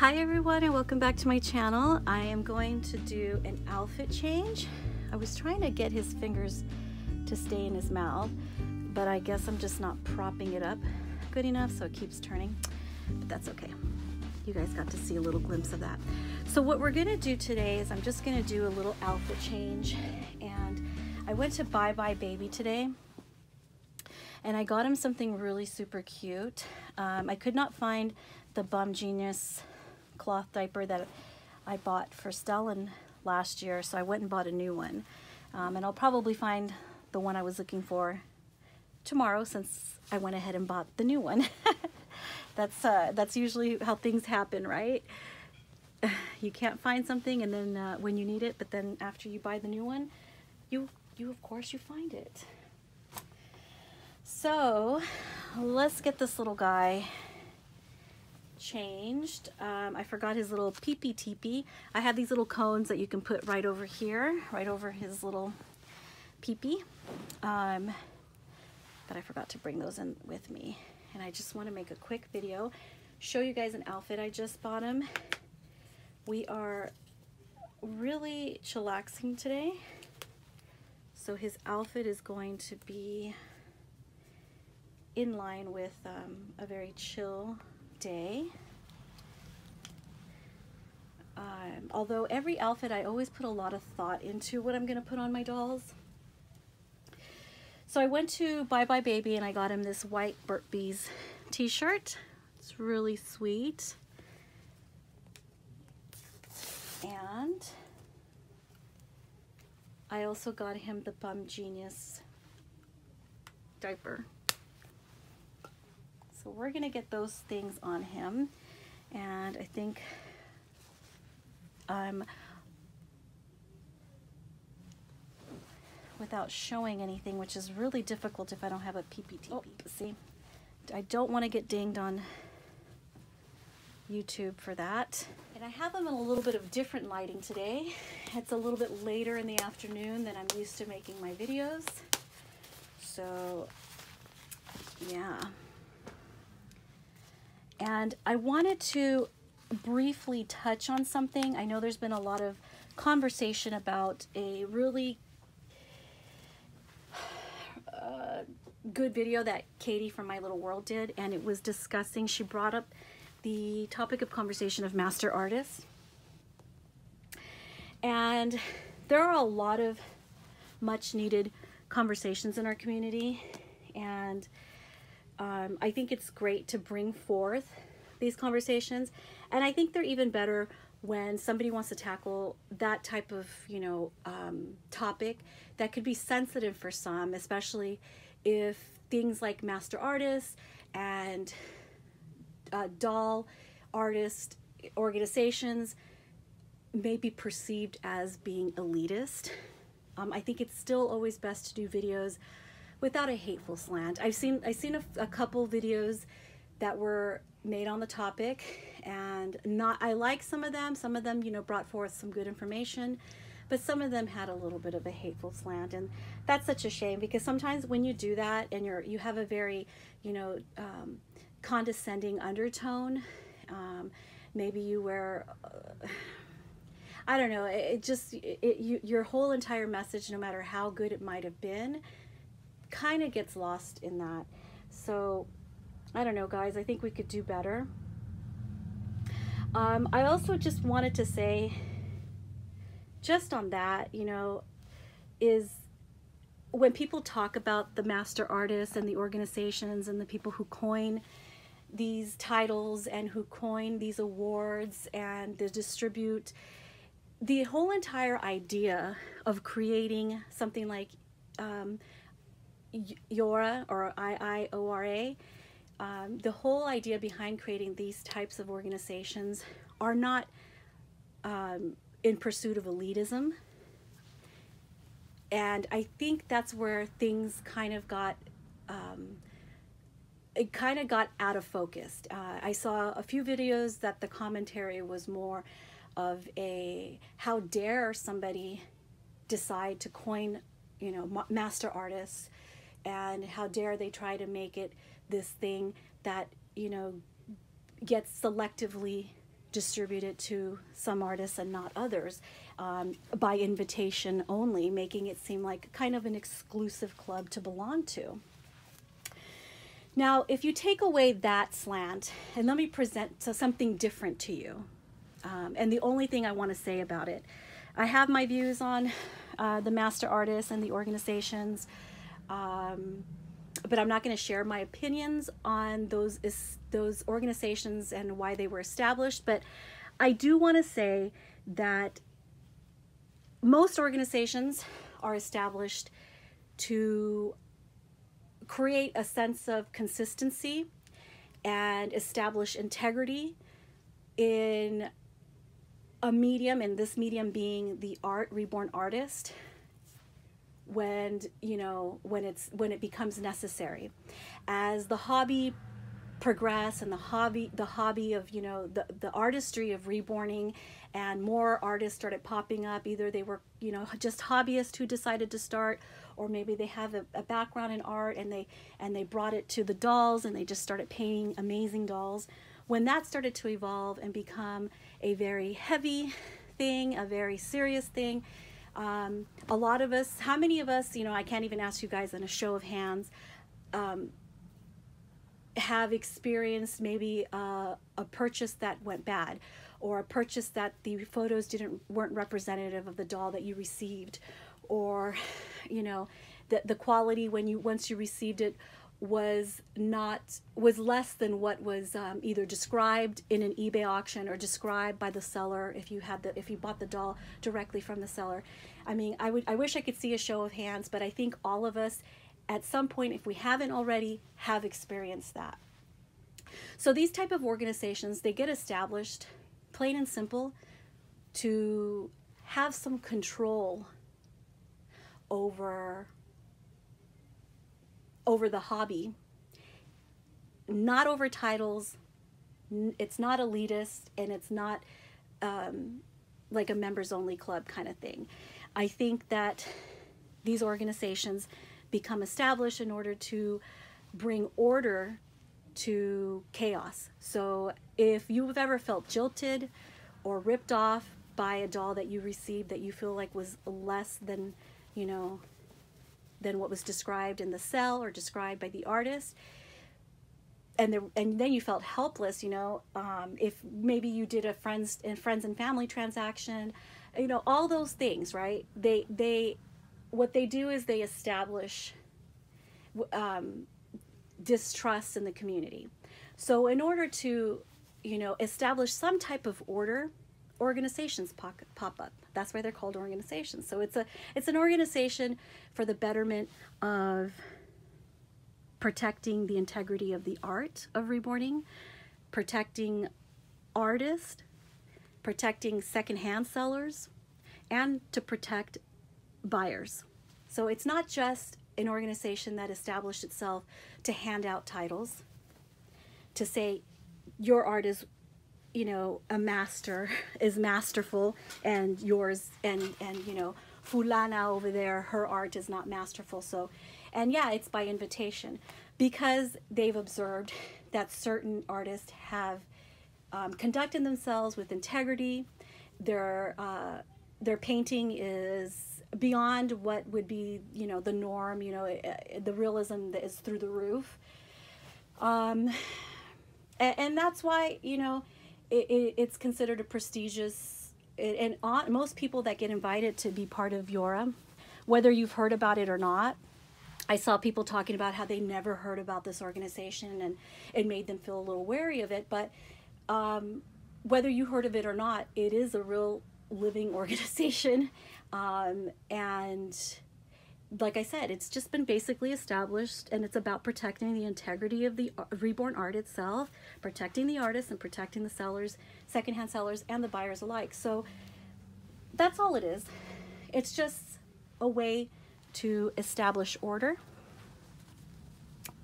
Hi everyone, and welcome back to my channel. I am going to do an outfit change. I was trying to get his fingers to stay in his mouth, but I guess I'm just not propping it up good enough, so it keeps turning, but that's okay. You guys got to see a little glimpse of that. So what we're gonna do today is I'm just gonna do a little outfit change, and I went to Bye Bye Baby today, and I got him something really super cute. I could not find the Bum Genius cloth diaper that I bought for Stellan last year, so I went and bought a new one. And I'll probably find the one I was looking for tomorrow, since I went ahead and bought the new one. That's usually how things happen, right? You can't find something, and then when you need it, but then after you buy the new one, you of course you find it. So let's get this little guy changed. I forgot his little pee-pee teepee. I have these little cones that you can put right over here, right over his little pee-pee. But I forgot to bring those in with me. And I just want to make a quick video, show you guys an outfit I just bought him. We are really chillaxing today, so his outfit is going to be in line with a very chill day. Although every outfit, I always put a lot of thought into what I'm gonna put on my dolls. So I went to Bye Bye Baby and I got him this white Burt Bees t-shirt. It's really sweet. And I also got him the Bum Genius diaper. So we're gonna get those things on him, and I think without showing anything, which is really difficult if I don't have a PPT. Oh, see, I don't want to get dinged on YouTube for that. And I have him in a little bit of different lighting today. It's a little bit later in the afternoon than I'm used to making my videos. So yeah. And I wanted to briefly touch on something. I know there's been a lot of conversation about a really good video that Katie from My Little World did, and it was discussing, she brought up the topic of conversation of master artists. And there are a lot of much needed conversations in our community, and I think it's great to bring forth these conversations, and I think they're even better when somebody wants to tackle that type of, topic that could be sensitive for some, especially if things like master artists and doll artist organizations may be perceived as being elitist. I think it's still always best to do videos without a hateful slant. I've seen a couple videos that were made on the topic, and I like some of them, brought forth some good information, but some of them had a little bit of a hateful slant, and that's such a shame, because sometimes when you do that and you have a very, condescending undertone, maybe you wear, I don't know, your whole entire message, no matter how good it might have been, kind of gets lost in that. So I don't know, guys, I think we could do better. I also just wanted to say, just on that, is when people talk about the master artists and the organizations and the people who coin these titles and who coin these awards and they distribute, the whole entire idea of creating something like IIORA or IIORA, the whole idea behind creating these types of organizations are not in pursuit of elitism. And I think that's where things kind of got out of focus. I saw a few videos that the commentary was more of a, how dare somebody decide to coin, master artists, and how dare they try to make it this thing that, gets selectively distribute it to some artists and not others, by invitation only, making it seem like kind of an exclusive club to belong to. Now, if you take away that slant, and let me present something different to you, and the only thing I want to say about it, I have my views on the master artists and the organizations, but I'm not going to share my opinions on those organizations and why they were established. But I do want to say that most organizations are established to create a sense of consistency and establish integrity in a medium, and this medium being the reborn artist, when it becomes necessary. As the hobby progressed and the hobby of the artistry of reborning, and more artists started popping up, either they were just hobbyists who decided to start, or maybe they have a background in art and they brought it to the dolls and they just started painting amazing dolls. When that started to evolve and become a very heavy thing, a very serious thing, a lot of us, how many of us, I can't even ask you guys in a show of hands, have experienced maybe a purchase that went bad, or a purchase that the photos weren't representative of the doll that you received, or the quality once you received it was less than what was either described in an eBay auction or described by the seller if you bought the doll directly from the seller. I mean, I wish I could see a show of hands, but I think all of us at some point, if we haven't already, have experienced that. So these type of organizations, they get established, plain and simple, to have some control over the hobby, not over titles. It's not elitist, and it's not like a members only club kind of thing. I think that these organizations become established in order to bring order to chaos. So if you've ever felt jilted or ripped off by a doll that you received that you feel like was less than than what was described in the cell or described by the artist, and then you felt helpless, if maybe you did a friends and family transaction, all those things, right? What they do is they establish distrust in the community. So in order to establish some type of order, organizations pop up. That's why they're called organizations. So it's an organization for the betterment of protecting the integrity of the art of reborning, protecting artists, protecting secondhand sellers, and to protect buyers. So it's not just an organization that established itself to hand out titles, to say your art is a master, is masterful, and yours and fulana over there, her art is not masterful. So, and yeah, it's by invitation, because they've observed that certain artists have conducted themselves with integrity. Their painting is beyond what would be the norm. The realism that is through the roof, and that's why it's considered a prestigious, and most people that get invited to be part of IIORA, whether you've heard about it or not. I saw people talking about how they never heard about this organization, and it made them feel a little wary of it. But whether you heard of it or not, it is a real living organization. And like I said, it's just been basically established, and it's about protecting the integrity of the reborn art itself, protecting the artists and protecting the sellers, secondhand sellers, and the buyers alike. So that's all it is. It's just a way to establish order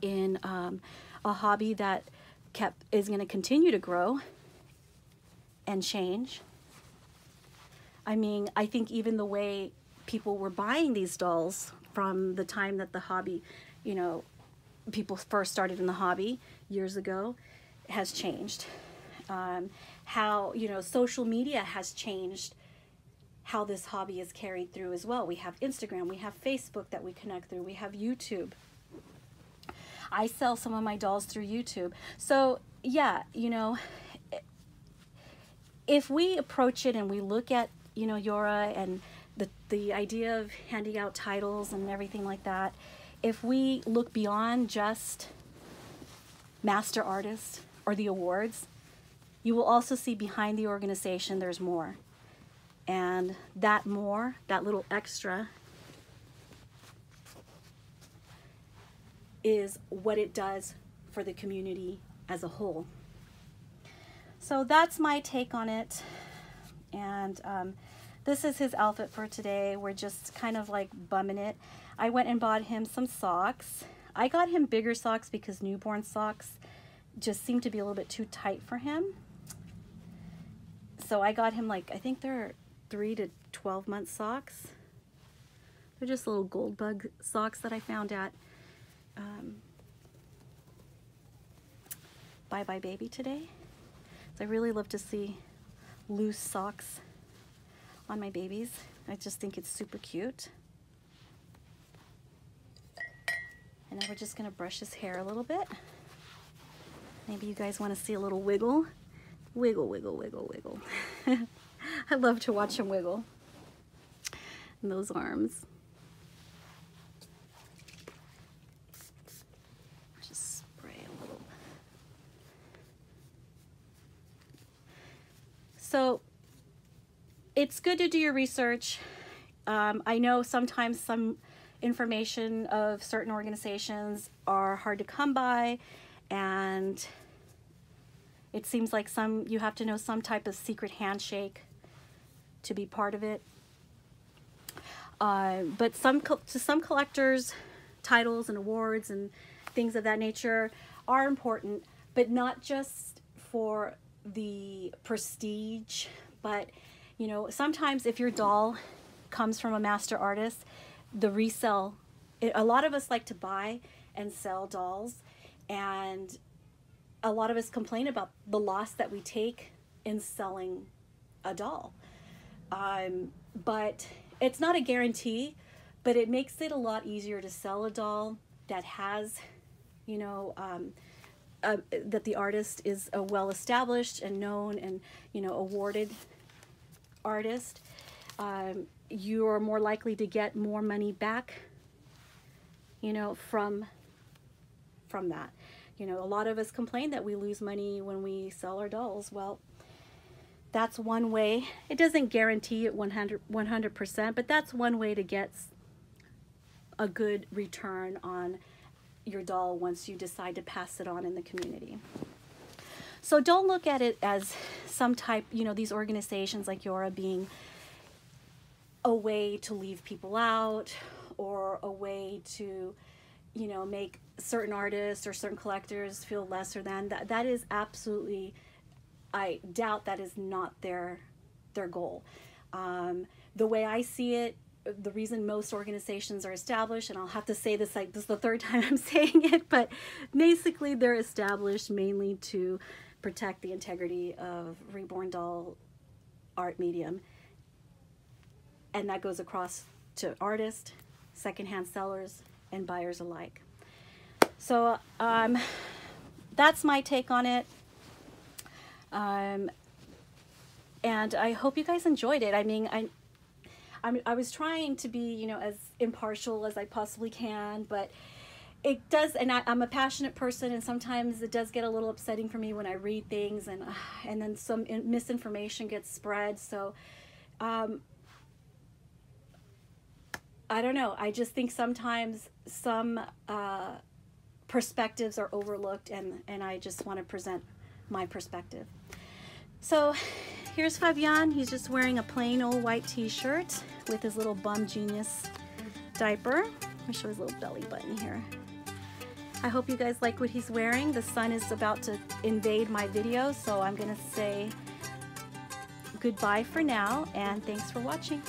in a hobby that is going to continue to grow and change. I mean, I think even the way people were buying these dolls from the time that the hobby, people first started in the hobby years ago, has changed. how, you know, social media has changed how this hobby is carried through as well. We have Instagram, we have Facebook that we connect through, we have YouTube. I sell some of my dolls through YouTube. So yeah, you know, if we approach it and we look at, you know, IIORA and the idea of handing out titles and everything like that, if we look beyond just master artist or the awards, you will also see behind the organization there's more. And that more, that little extra, is what it does for the community as a whole. So that's my take on it. And this is his outfit for today. We're just kind of like bumming it. I went and bought him some socks. I got him bigger socks because newborn socks just seem to be a little bit too tight for him. So I got him, like, I think they're 3 to 12 month socks. They're just little gold bug socks that I found at Bye Bye Baby today. So I really love to see loose socks on my babies. I just think it's super cute. And now we're just gonna brush his hair a little bit. Maybe you guys want to see a little wiggle. Wiggle, wiggle, wiggle, wiggle. I love to watch him wiggle. And those arms. Just spray a little. So it's good to do your research. I know sometimes some information of certain organizations are hard to come by, and it seems like you have to know some type of secret handshake to be part of it. But to some collectors, titles and awards and things of that nature are important, but not just for the prestige, but you know, sometimes if your doll comes from a master artist, the resell, a lot of us like to buy and sell dolls, and a lot of us complain about the loss that we take in selling a doll. But it's not a guarantee, but it makes it a lot easier to sell a doll that has, you know, that the artist is a well-established and known and, you know, awarded artist. You are more likely to get more money back, you know, from that. You know, a lot of us complain that we lose money when we sell our dolls. Well, that's one way. It doesn't guarantee it 100%, but that's one way to get a good return on your doll once you decide to pass it on in the community. So don't look at it as some type, you know, these organizations like IIORA being a way to leave people out or a way to, you know, make certain artists or certain collectors feel lesser than. That is absolutely, I doubt that is not their goal. The way I see it, the reason most organizations are established, and I'll have to say this, like this is the third time I'm saying it, but basically they're established mainly to protect the integrity of Reborn doll art medium. And that goes across to artists, secondhand sellers, and buyers alike. So that's my take on it. And I hope you guys enjoyed it. I mean, I was trying to be, you know, as impartial as I possibly can, but it does, and I'm a passionate person, and sometimes it does get a little upsetting for me when I read things, and then some misinformation gets spread. So I don't know. I just think sometimes some perspectives are overlooked, and I just want to present my perspective. So here's Fabian. He's just wearing a plain old white t-shirt with his little Bum Genius diaper. Let me show his little belly button here. I hope you guys like what he's wearing. The sun is about to invade my video, so I'm gonna say goodbye for now, and thanks for watching.